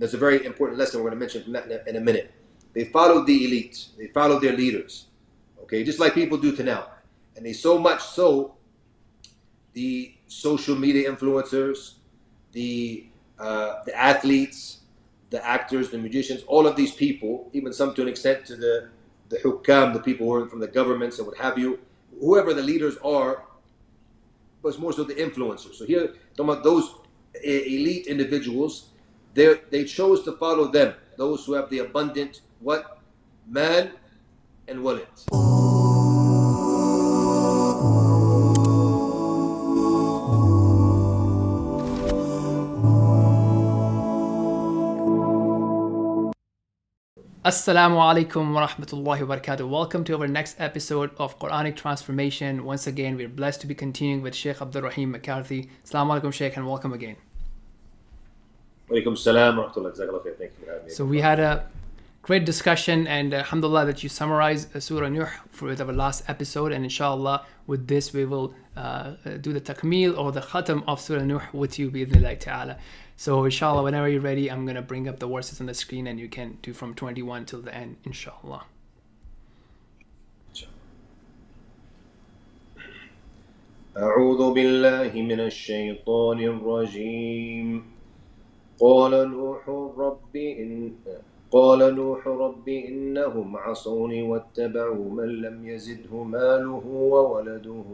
There's a very important lesson we're going to mention from that in a minute. They followed the elite. They followed their leaders. Okay, just like people do to now. And they so much so, the social media influencers, the athletes, the actors, the magicians, all of these people, even some to an extent to the hukam, the people who are from the governments and what have you, whoever the leaders are, but it's more so the influencers. So here, talking about those elite individuals, they chose to follow them, those who have the abundant what? Mal and wallet. Assalamu alaikum wa rahmatullahi wa barakatuh. Welcome to our next episode of Quranic Transformation. Once again, we're blessed to be continuing with Sheikh Abdul Raheem Mccarthy. Assalamu alaikum, Sheikh, and welcome again. Walaikum salam wa rahmatullahi. Thank you for having me. So we had a great discussion, and alhamdulillah that you summarized Surah Nuh with our last episode, and inshallah with this we will do the takmeel or the khatam of Surah Nuh with you bi'idhnillah ta'ala. So inshallah, whenever you're ready, I'm going to bring up the verses on the screen and you can do from 21 till the end, inshallah. أعوذ بالله من الشيطان الرجيم قال نوح رب إنهم عصوني واتبعوا من لم يزده ماله وولده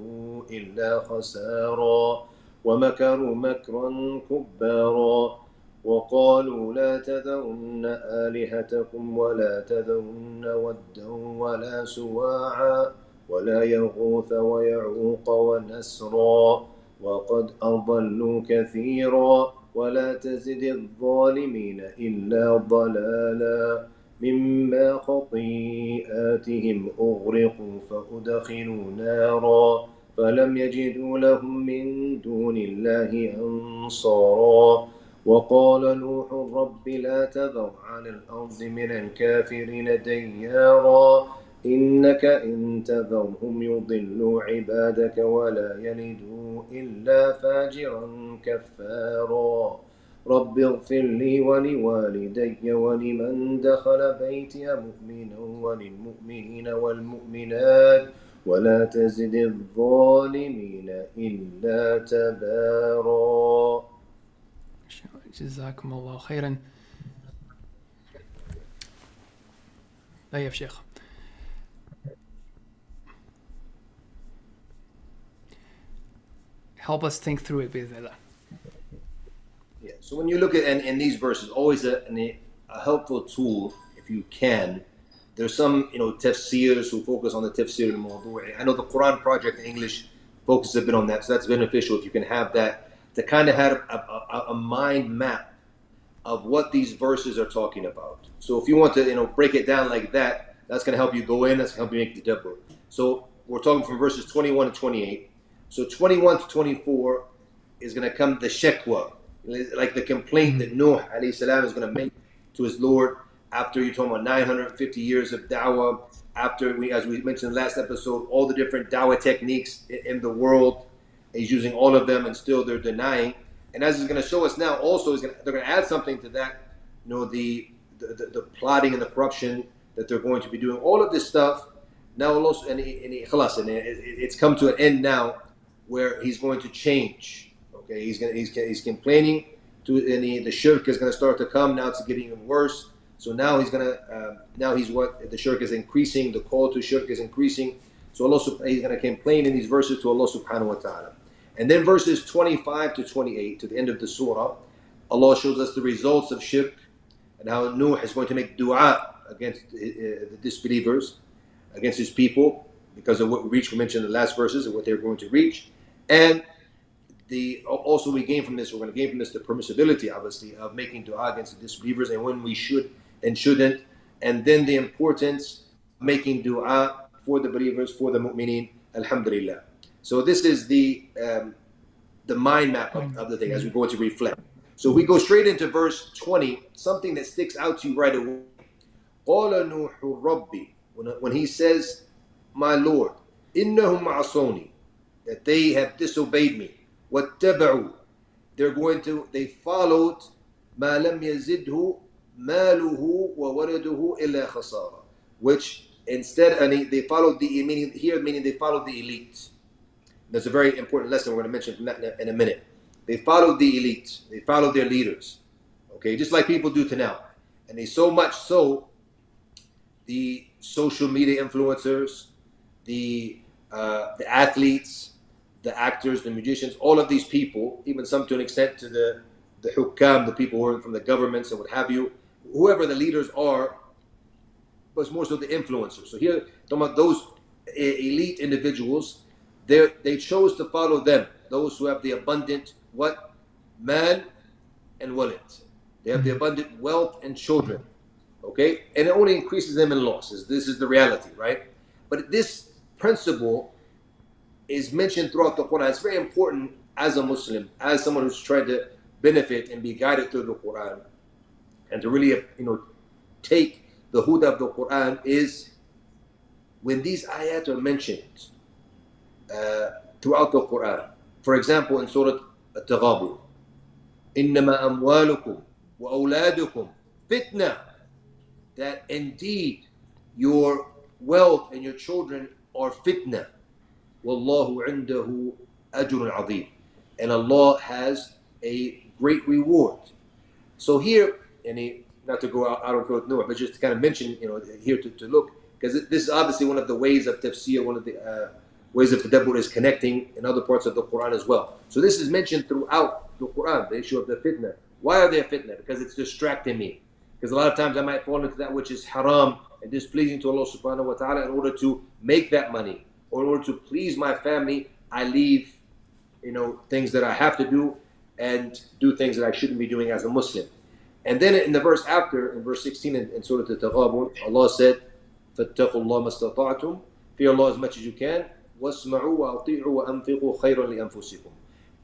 إلا خسارا ومكروا مكرا كبارا وقالوا لا تذرن آلهتكم ولا تذرن ودا ولا سواعا ولا يغوث ويعوق ونسرا وقد أضلوا كثيرا ولا تزد الظالمين إلا ضلالا مما خطيئاتهم أغرقوا فأدخلوا نارا فلم يجدوا لهم من دون الله أنصارا وقال نوح رب لا تذر على الأرض من الكافرين ديارا إنك إن تذرهم يضلوا عبادك ولا يلدوا إلا فاجرا كفارا رب اغفر لي ولوالدي ولمن دخل بيتي مؤمنا وللمؤمنين والمؤمنات ولا تزد الظالمين إلا تبارا. جزاكم الله خيرا. طيب شيخ. Help us think through it, bismillah. Yeah. So when you look at in these verses, always a helpful tool, if you can. There's some tafsirs who focus on the tafsir al-mawdu'i. I know the Quran Project in English focuses a bit on that, so that's beneficial if you can have that to kind of have a mind map of what these verses are talking about. So if you want to break it down like that, that's going to help you go in. That's going to help you make the dabbur. So we're talking from verses 21 to 28. So 21 to 24 is going to come the shakwa, like the complaint that Nuh alayhi salam is going to make to his Lord after you're talking about 950 years of da'wah, after as we mentioned in the last episode, all the different da'wah techniques in the world. He's using all of them and still they're denying. And as he's going to show us now, also they're going to add something to that, the plotting and the corruption that they're going to be doing. All of this stuff now, also, and it's come to an end now, where he's going to change. Okay, he's complaining and the shirk is going to start to come. Now it's getting even worse. So now he's the shirk is increasing. The call to shirk is increasing. So Allah he's going to complain in these verses to Allah subhanahu wa ta'ala. And then verses 25 to 28 to the end of the surah, Allah shows us the results of shirk and how Nuh is going to make dua against the disbelievers, against his people, because of what we mentioned in the last verses and what they're going to reach. And also we're going to gain from this the permissibility, obviously, of making dua against the disbelievers and when we should and shouldn't. And then the importance of making dua for the believers, for the mu'mineen, alhamdulillah. So this is the mind map of the thing as we go to reflect. So we go straight into verse 20, something that sticks out to you right away. قَالَ نُوحُ رَبِّي, when he says, my Lord, إِنَّهُمْ عَصَوْنِي, that they have disobeyed me. وَاتَّبَعُوا, they followed ما لم يزده ماله وولده إلا خسارة. Which instead, and they followed the, meaning here, meaning they followed the elite. That's a very important lesson we're going to mention from that in a minute. They followed the elite. They followed their leaders. Okay, just like people do to now. And they so much so, the social media influencers, the athletes, the actors, the musicians, all of these people, even some to an extent to the hukam, the people who are from the governments and what have you, whoever the leaders are, but it's more so the influencers. So here, talking about those elite individuals, they chose to follow them. Those who have the abundant what? Man and wallet. They have the abundant wealth and children. Okay? And it only increases them in losses. This is the reality, right? But this principle is mentioned throughout the Quran. It's very important as a Muslim, as someone who's trying to benefit and be guided through the Quran, and to really, take the huda of the Quran, is when these ayat are mentioned throughout the Quran. For example, in Surah At-Taghabun, إنما أموالكم وأولادكم فتنة, that indeed your wealth and your children are fitna. Wallahu indahu ajrun azim. And Allah has a great reward. So here, not to go out of field nowhere, but just to kind of mention, here to look, because this is obviously one of the ways of tafsir, one of the ways of tadabbur is connecting in other parts of the Quran as well. So this is mentioned throughout the Quran, the issue of the fitna. Why are they a fitna? Because it's distracting me. Because a lot of times I might fall into that which is haram and displeasing to Allah subhanahu wa ta'ala. In order to make that money, or in order to please my family, I leave, things that I have to do and do things that I shouldn't be doing as a Muslim. And then in the verse after, in verse 16 in Surah Al-Taghabun, Allah said, فَاتَّقُوا اللَّهَ مَا اسْتَطَعْتُمْ, fear Allah as much as you can, وَاسْمَعُوا وَأَطِيعُوا وَأَنْفِقُوا خَيْرًا لِأَنفُسِكُم,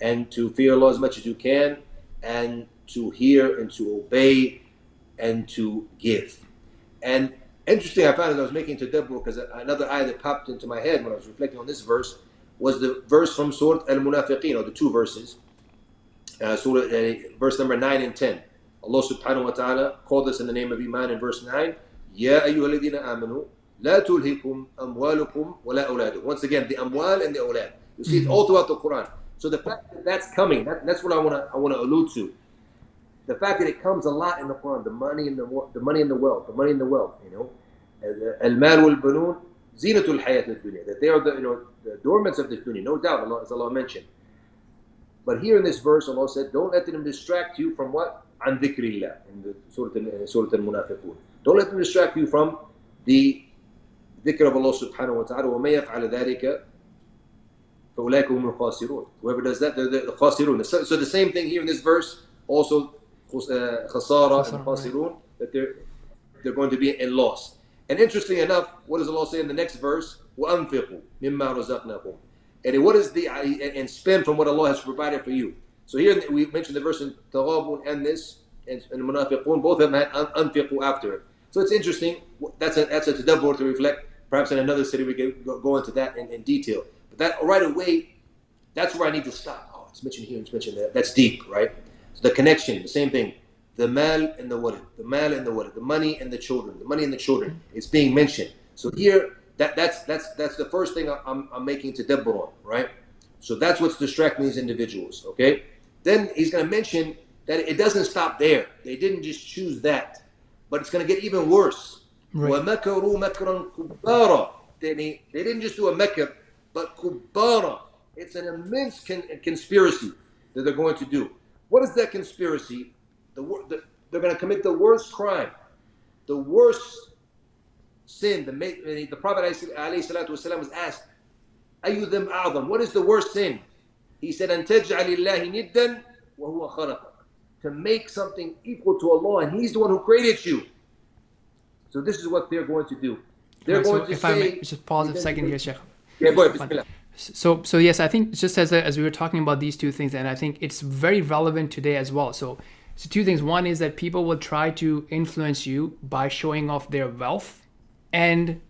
and to fear Allah as much as you can, and to hear and to obey and to give. And interesting, I found as I was making tadabbur, because another ayah that popped into my head when I was reflecting on this verse was the verse from Surah Al-Munafiqeen, or the two verses, verse number 9 and 10. Allah subhanahu wa ta'ala called us in the name of Iman in verse 9, Ya ayyuha alladhina amanu, la tulhikum amwalukum wa la awladukum. Once again, the amwal and the awlad. You see, it's all throughout the Quran. So the fact that that's coming, that's what I want to allude to. The fact that it comes a lot in the Quran, the money and the wealth, the money and the wealth. Al-mal wal-banun, zinatul hayat al-dunya. That they are the adornments of this dunya, no doubt, as Allah mentioned. But here in this verse, Allah said, don't let them distract you from what? An dhikrillah, in the Surah Al-Munafiqun. Don't let them distract you from the dhikr of Allah subhanahu wa ta'ala. وَمَا يَفْعَلَ ذَلِكَ فَأُولَٰئِكَ هُمُ الْخَاسِرُونَ. Whoever does that, they're the khasirun. So the same thing here in this verse, also khasara and khasirun, that they're going to be in loss. And interesting enough, what does Allah say in the next verse? وَأَنْفِقُوا مِمَّا رَزَقْنَاكُمْ. And what is and spend from what Allah has provided for you. So here we mentioned the verse in Taghabun and this, and Munafiqun, both of them had anfiqu after it. So it's interesting. That's a tadabbur to reflect. Perhaps in another city we can go into that in detail. But that right away, that's where I need to stop. Oh, it's mentioned here, it's mentioned there. That's deep, right? So the connection, the same thing. The mal and the walad, the mal and the walad, the money and the children, the money and the children. It's being mentioned. So here, that's the first thing I'm making tadabbur on, right? So that's what's distracting these individuals, okay? Then he's going to mention that it doesn't stop there. They didn't just choose that, but it's going to get even worse. وَمَكَرُوا مَكْرًا كُبَّارًا. They didn't just do a makr, but kubbara. It's an immense conspiracy that they're going to do. What is that conspiracy? They're going to commit the worst crime, the worst sin. The Prophet ﷺ was asked, أَيُّ ذَنْبٍ أَعْظَمُ? What is the worst sin? He said, أَن تَجْعَلِ اللَّهِ نِدًّا وَهُوَ خَلَقَكَ. To make something equal to Allah, and He's the one who created you. So this is what they're going to do. They're going to if say... I may just pause a second here, Sheikh. Yeah, go ahead, bismillah. So yes, I think just as we were talking about these two things, and I think it's very relevant today as well. So two things. One is that people will try to influence you by showing off their wealth, And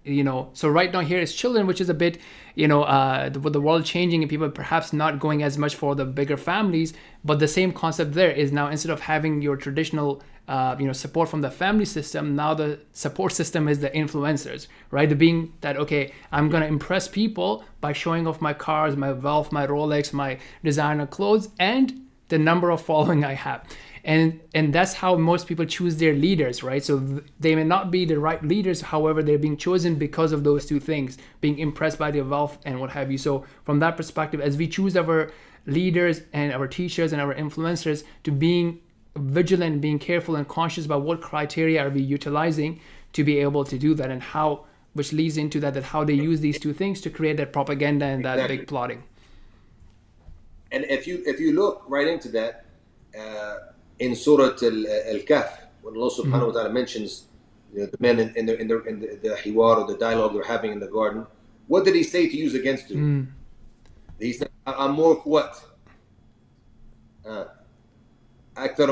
so right now here is children, which is a bit, with the world changing and people perhaps not going as much for the bigger families, but the same concept there is now, instead of having your traditional support from the family system, now the support system is the influencers, right? The being that, okay, I'm gonna impress people by showing off my cars, my wealth, my Rolex, my designer clothes, and the number of following I have. And that's how most people choose their leaders, right? So they may not be the right leaders, however they're being chosen because of those two things, being impressed by their wealth and what have you. So from that perspective, as we choose our leaders and our teachers and our influencers, to being vigilant, being careful and conscious about what criteria are we utilizing to be able to do that, and how, which leads into that how they use these two things to create that propaganda and that big plotting. And if you look right into that, in Surah Al-Kahf, when Allah subhanahu wa ta'ala mentions the men in the hiwar, or the dialogue they're having in the garden, what did he say to use against you? He said, I'm more what? أكثر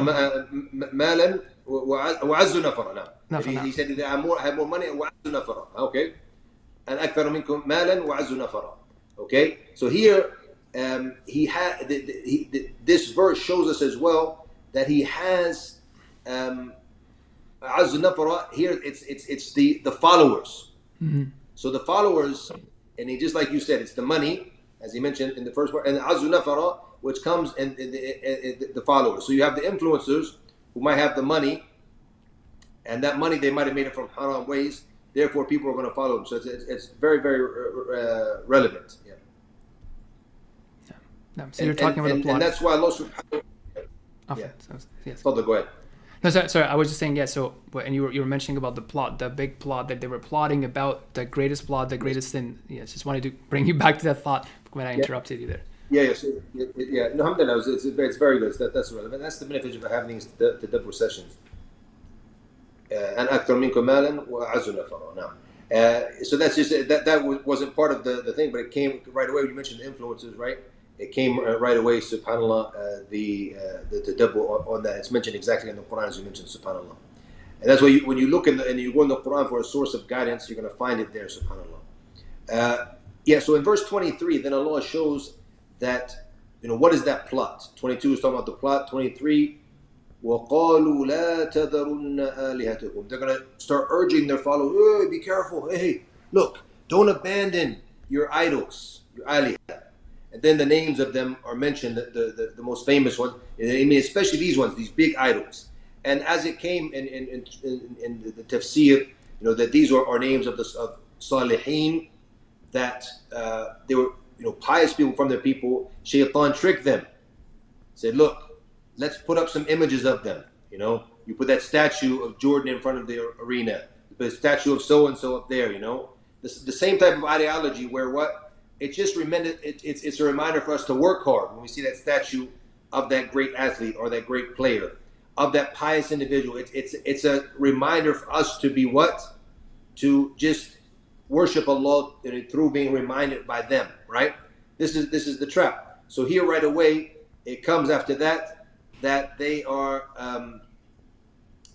مالا وعز نفرا. He said I have more money وعز نفرا. Okay. And أكثر منكم مالا وعز نفرا. Okay. So here he had this verse shows us as well that he has عز نفرا. Here it's the followers. So the followers, and he, just like you said, it's the money, as he mentioned in the first part, and عز نفرا, which comes in the followers. So you have the influencers who might have the money, and that money they might have made it from haram ways. Therefore, people are going to follow them. So it's very, very relevant. Yeah. So you're talking about the plot, and that's why Allah subhanahu wa ta'ala. Yes. Further, go ahead. No, sorry. I was just saying, so, and you were mentioning about the plot, the big plot that they were plotting about, the greatest plot, the greatest sin. Yes, just wanted to bring you back to that thought when I interrupted you there. Yes. Yeah. No, alhamdulillah, it's very good. That's relevant. That's the benefit of having these tadabbur sessions. And أكثر منكم مالا وأعز نفرا. Now, so that's just that wasn't part of the thing, but it came right away. You mentioned the influences, right? It came right away. Subhanallah, the tadabbur on that. It's mentioned exactly in the Quran as you mentioned. Subhanallah, and that's why when you look and you go in the Quran for a source of guidance, you're going to find it there. Subhanallah. So in verse 23, then Allah shows that, what is that plot? 22 is talking about the plot. 23, وَقَالُوا لَا تَذَرُنَّ آلِهَتَكُمْ. They're going to start urging their followers, hey, be careful. Hey, look, don't abandon your idols, your alihah. And then the names of them are mentioned, the most famous ones, especially these ones, these big idols. And as it came in the tafsir, that these are names of Salihin, that they were pious people from their people. Shaitan tricked them, said, look, let's put up some images of them. You put that statue of Jordan in front of the arena, you put a statue of so and so up there. The same type of ideology where it's a reminder for us to work hard when we see that statue of that great athlete or that great player, of that pious individual. It's a reminder for us to be to just worship Allah through being reminded by them, right? This is the trap. So here right away, it comes after that they are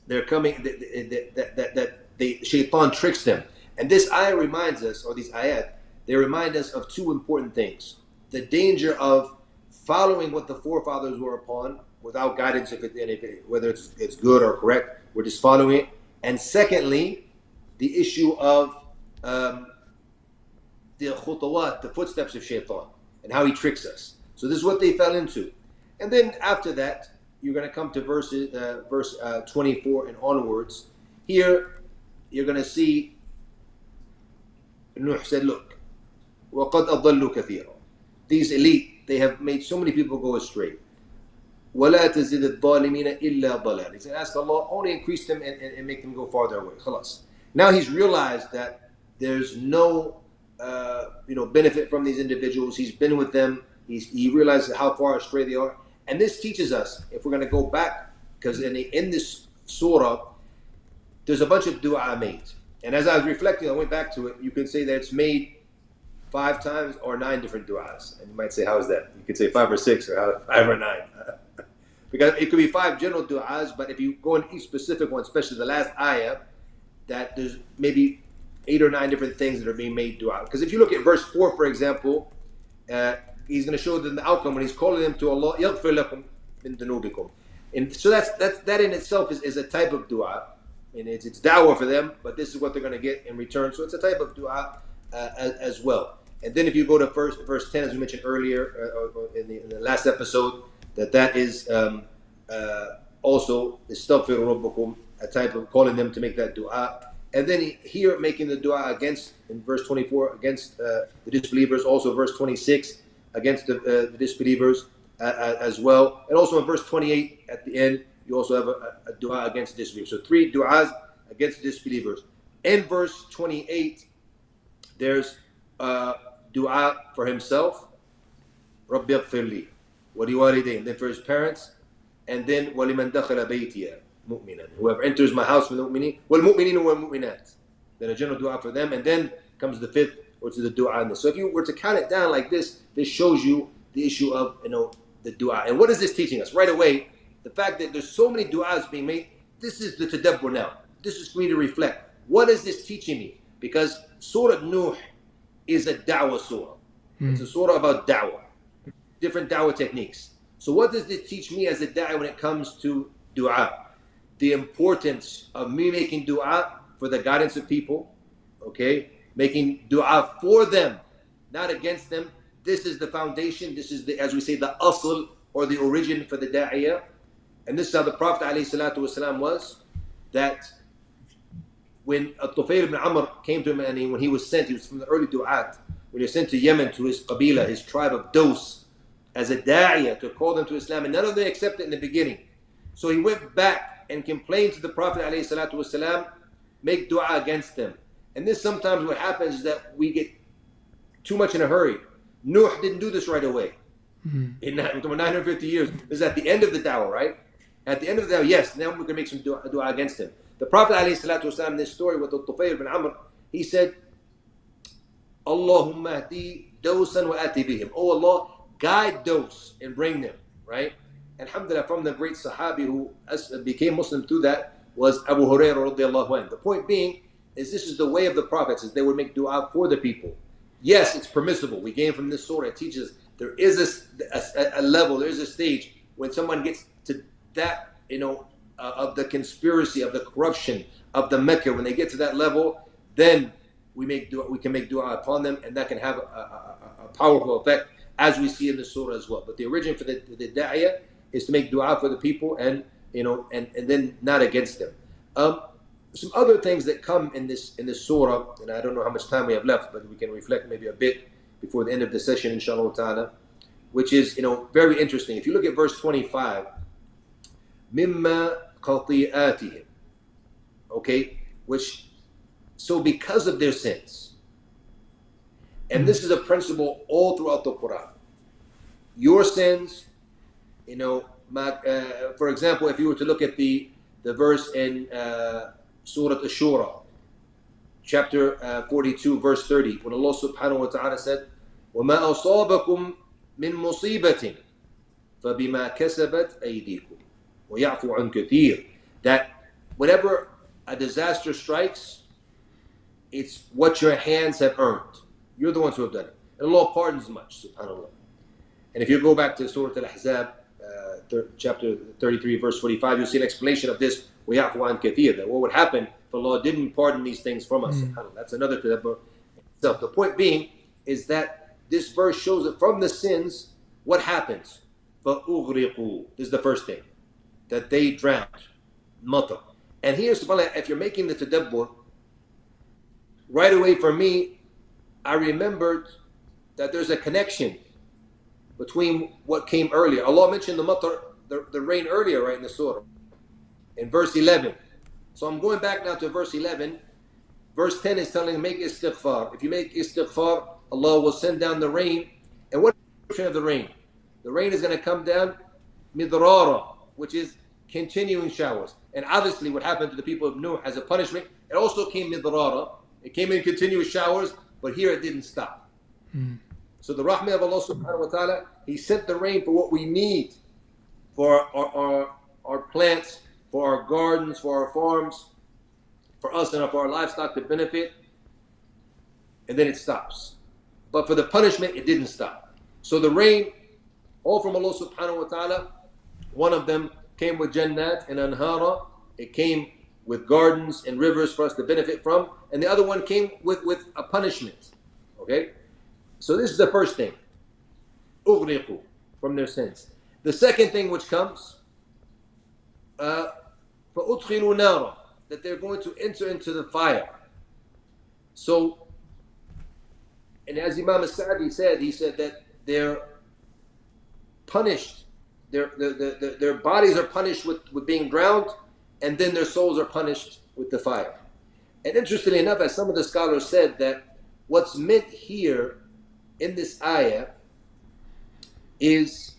they're coming, that shaitan tricks them. And this ayah reminds us, or these ayat, they remind us of two important things: the danger of following what the forefathers were upon without guidance, whether it's good or correct, we're just following it. And secondly, the issue of the khutawat, the footsteps of shaitan, and how he tricks us. So this is what they fell into. And then after that, you're going to come to verse 24 and onwards. Here, you're going to see Nuh said, look, وَقَدْ أَضَلُّوا كَثِيرًا. These elite, they have made so many people go astray. وَلَا تَزِدِ الظَّالِمِينَ إِلَّا ضَلَالًا. He said, ask Allah, only increase them and make them go farther away. خلاص. Now he's realized that there's no benefit from these individuals. He's been with them. He realizes how far astray they are. And this teaches us, if we're going to go back, because in this surah, there's a bunch of dua made. And as I was reflecting, I went back to it. You could say that it's made 5 times or 9 different du'as. And you might say, how is that? You could say 5 or 6 or 5 or 9. Because it could be 5 general du'as, but if you go in each specific one, especially the last ayah, that there's maybe 8 or 9 different things that are being made dua. Because if you look at verse 4, for example, he's going to show them the outcome when he's calling them to Allah, يَغْفِرْ لَكُمْ مِن ذُنُوبِكُمْ. And so that in itself is a type of dua. And it's da'wah for them, but this is what they're going to get in return. So it's a type of dua as well. And then if you go to verse 10, as we mentioned earlier in the last episode, that is also istaghfiru rabbakum, a type of calling them to make that dua. And then here making the dua against, in verse 24, against the disbelievers. Also verse 26, against the disbelievers as well. And also in verse 28 at the end, you also have a dua against disbelievers. So 3 du'as against disbelievers. In verse 28, there's dua for himself, Rabbi ighfir li, wa liwalidayn, then for his parents, and then وَلِمَنْ دَخَلَ بَيْتِيَ مُؤْمِنًا, whoever enters my house from the mu'minin, وَالْمُؤْمِنِينَ وَالْمُؤْمِنَاتِ. Then a general dua for them, and then comes the 5th, which is the dua on this. So if you were to count it down like this shows you the issue of the dua. And what is this teaching us? Right away, the fact that there's so many du'as being made, this is the tadabbur now. This is for me to reflect. What is this teaching me? Because Surah Nuh is a da'wah surah. It's a surah about da'wah, different da'wah techniques. So what does this teach me as a da'wah when it comes to dua? The importance of me making dua for the guidance of people, okay? Making dua for them, not against them. This is the foundation. This is the, as we say, the asl, or the origin for the da'iyah. And this is how the Prophet ﷺ was, that when Tufail ibn Amr came to him, and when he was sent, he was from the early du'at, when he was sent to Yemen, to his qabila, his tribe of Dos, as a da'iyah, to call them to Islam, and none of them accepted in the beginning. So he went back and complained to the Prophet ﷺ, make dua against them. And this sometimes what happens is that we get too much in a hurry. Nuh didn't do this right away. In 950 years. This is at the end of the da'wah, right? At the end of the da'wah, yes, now we're going to make some dua against him. The Prophet ﷺ, in this story with the Tufail ibn Amr, he said, Allahumma hdi dosan wa ati bihim. Oh Allah, guide those and bring them, right? And alhamdulillah, from the great Sahabi who became Muslim through that was Abu Hurairah radiallahu anhu. The point being is this is the way of the prophets, is they would make dua for the people. Yes, it's permissible. We gain from this surah, it teaches there is a level, there is a stage when someone gets to that, of the conspiracy, of the corruption of the Mecca, when they get to that level, then we can make dua upon them, and that can have a powerful effect, as we see in the surah as well. But the origin for the da'iyah is to make dua for the people, and then not against them. Some other things that come in this surah, and I don't know how much time we have left, but we can reflect maybe a bit before the end of the session, inshallah ta'ala, which is very interesting. If you look at verse 25, mimma khati'atihim, okay, so because of their sins, and this is a principle all throughout the Quran, your sins, for example, if you were to look at the verse in Surah Ash-Shura, chapter 42, verse 30, when Allah subhanahu wa ta'ala said, وَمَا أَصَابَكُم مِّن مُّصِيبَةٍ فَبِمَا كَسَبَتْ أَيْدِيكُمْ وَيَعْفُو عَنْ كَثِيرٍ, that whenever a disaster strikes, it's what your hands have earned. You're the ones who have done it. And Allah pardons much, subhanAllah. And if you go back to Surah Al-Ahzab, chapter 33, verse 45, you'll see an explanation of this, وَيَعْفُو عَنْ كَثِيرٍ, that what would happen if Allah didn't pardon these things from us, subhanAllah. That's another tadabbur. So the point being is that this verse shows that from the sins, what happens? فَأُغْرِقُوا. This is the first thing, that they drowned. Matar. And here, subhanAllah, if you're making the tadabbur, right away for me, I remembered that there's a connection between what came earlier. Allah mentioned the matar, the rain earlier, right in the surah, in verse 11. So I'm going back now to verse 11. Verse 10 is telling make istighfar. If you make istighfar, Allah will send down the rain. And what is the of the rain? The rain is going to come down midrara, which is continuing showers. And obviously what happened to the people of Nuh as a punishment, it also came midrara. It came in continuous showers, but here it didn't stop. So the rahmah of Allah subhanahu wa ta'ala, He sent the rain for what we need, for our plants, for our gardens, for our farms, for us and for our livestock to benefit. and then it stops. But for the punishment, it didn't stop. So the rain, all from Allah subhanahu wa ta'ala, one of them came with Jannat and Anhara. It came with gardens and rivers for us to benefit from. And the other one came with a punishment. Okay? So this is the first thing. Ughriqu, from their sins. The second thing which comes, فَأُدْخِلُوا نَارًا, that they're going to enter into the fire. So, and as Imam As-Sa'di said, he said that they're punished, their bodies are punished with being drowned, and then their souls are punished with the fire. And interestingly enough, as some of the scholars said, that what's meant here in this ayah is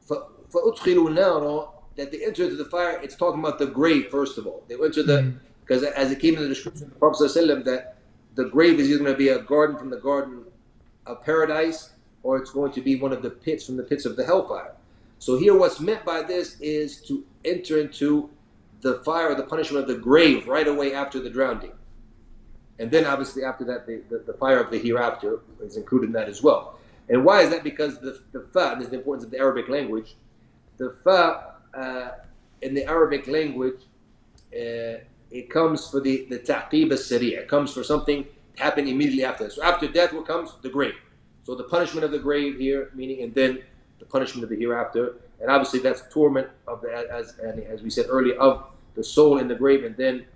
فَأُدْخِلُوا نَارًا, that they enter into the fire. It's talking about the grave, first of all. They enter because as it came in the description of the Prophet ﷺ, that the grave is either going to be a garden from the garden of paradise, or it's going to be one of the pits from the pits of the hellfire. So here what's meant by this is to enter into the fire, or the punishment of the grave, right away after the drowning. And then obviously after that, the fire of the hereafter is included in that as well. And why is that? Because the fa, and this is the importance of the Arabic language, the fa in the Arabic language, it comes for the ta'qib as-sari'. It comes for something to happen immediately after that. So after death, what comes? The grave. So the punishment of the grave here, meaning, and then the punishment of the hereafter. And obviously that's torment of the, as we said earlier, of the soul in the grave, and then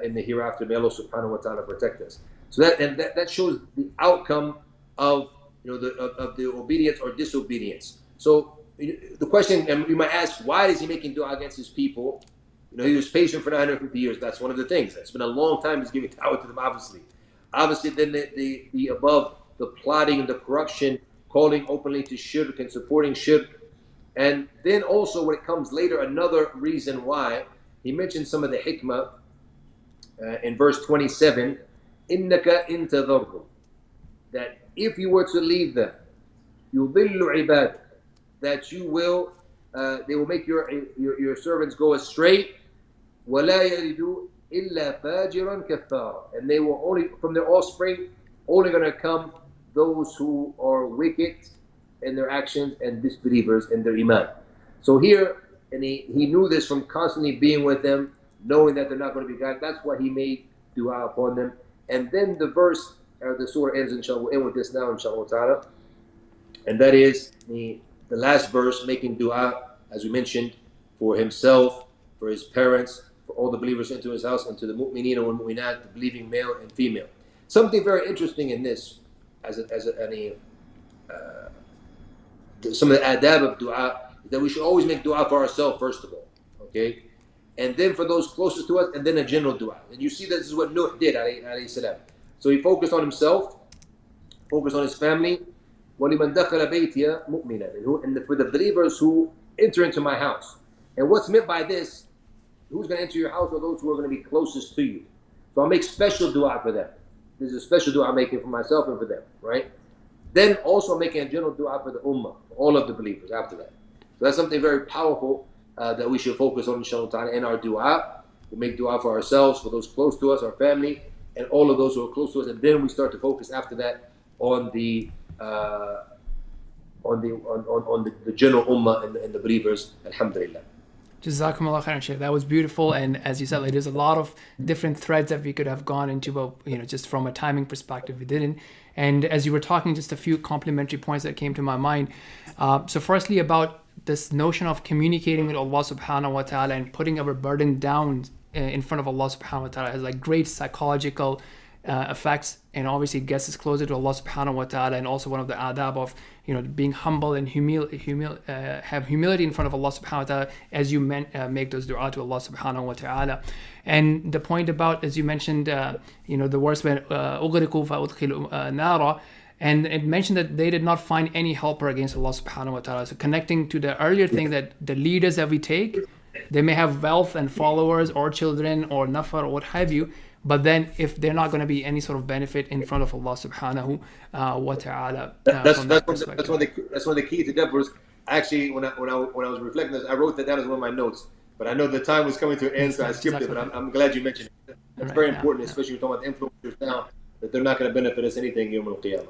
in the hereafter. May Allah subhanahu wa ta'ala protect us. So that shows the outcome of of the obedience or disobedience. So the question, and you might ask, why is he making dua against his people? He was patient for 950 years. That's one of the things. It's been a long time he's giving da'wah to them, obviously. Obviously, then the above, the plotting and the corruption, calling openly to shirk and supporting shirk. And then also when it comes later, another reason why, he mentioned some of the hikmah in verse 27, إِنَّكَ إِن تَذَرْهُمْ, that if you were to leave them, يُضِلُّ عِبَادَكَ, that you will, they will make your servants go astray, وَلَا يَلِدُوا إِلَّا فَاجِرًا كَفَّارًا, and they will only, from their offspring, only going to come those who are wicked in their actions and disbelievers in their iman. So here, and he knew this from constantly being with them, knowing that they're not going to be guided. That's why he made dua upon them. And then the verse, or the surah ends, inshallah. We'll end with this now, inshallah ta'ala. And that is the last verse, making dua, as we mentioned, for himself, for his parents, for all the believers into his house, and to the mu'mineen wal mu'minat, the believing male and female. Something very interesting in this, some of the adab of dua, is that we should always make dua for ourselves, first of all. Okay? And then for those closest to us, and then a general dua. And you see that this is what Nuh did, alayhi salam. So he focused on himself, focused on his family. وَلِمَنْ دَخَلَ بَيْتِيَ مُؤْمِنًا, and for the believers who enter into my house. And what's meant by this, who's going to enter your house are those who are going to be closest to you. So I'll make special dua for them. This is a special dua I'm making for myself and for them, right? Then also I'm making a general dua for the ummah, for all of the believers after that. So that's something very powerful that we should focus on, inshallah ta'ala, in our dua. We make dua for ourselves, for those close to us, our family, and all of those who are close to us. And then we start to focus after that on the general ummah and the believers. Alhamdulillah. Jazakumullah khairan, Shaykh. That was beautiful, and as you said, like, there's a lot of different threads that we could have gone into, but just from a timing perspective, we didn't. And as you were talking, just a few complimentary points that came to my mind. So firstly, about this notion of communicating with Allah subhanahu wa ta'ala and putting our burden down in front of Allah subhanahu wa ta'ala has like great psychological effects, and obviously it gets us closer to Allah subhanahu wa ta'ala, and also one of the adab of being humble and have humility in front of Allah subhanahu wa ta'ala as you make those dua to Allah subhanahu wa ta'ala. And the point about, as you mentioned, the words when أغرقوا فأدخلوا نارا, and it mentioned that they did not find any helper against Allah subhanahu wa ta'ala. So connecting to the earlier thing, that the leaders that we take, they may have wealth and followers or children or nafar or what have you, but then if they're not going to be any sort of benefit in front of Allah subhanahu wa ta'ala. That's one of the key tadabburs. Actually, when I was reflecting on this, I wrote that down as one of my notes. But I know the time was coming to an end, so I skipped it. But I'm glad you mentioned it. It's Right. very Yeah. important, especially when we're talking about influencers now, that they're not going to benefit us anything Yawm al-Qiyamah.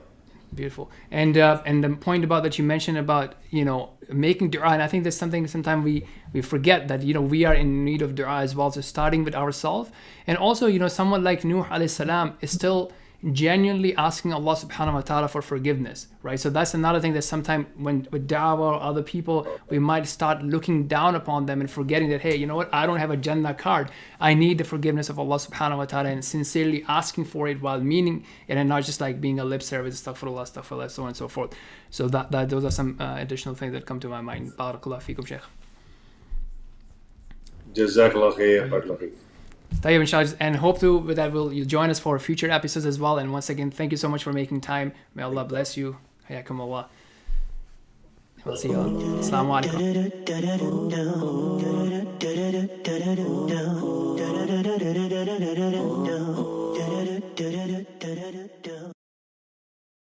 Beautiful. And the point about that you mentioned about making du'a, and I think that's something sometimes we forget that we are in need of du'a as well. So starting with ourselves, and also someone like Nuh alayhi salam is still genuinely asking Allah subhanahu wa ta'ala for forgiveness, right? So that's another thing that sometimes when with da'wah or other people, we might start looking down upon them and forgetting that, hey, you know what, I don't have a Jannah card. I need the forgiveness of Allah subhanahu wa ta'ala, and sincerely asking for it while meaning it, and not just like being a lip service, astaghfirullah, so on and so forth. So that those are some additional things that come to my mind. Barakallah fikum, Shaykh. Jazakallah khair, barakallah fiik. Tayyib, inshallah, and hope to that you'll join us for future episodes as well. And once again, thank you so much for making time. May Allah bless you. Hayakum Allah. We'll see you all. Assalamu alaikum.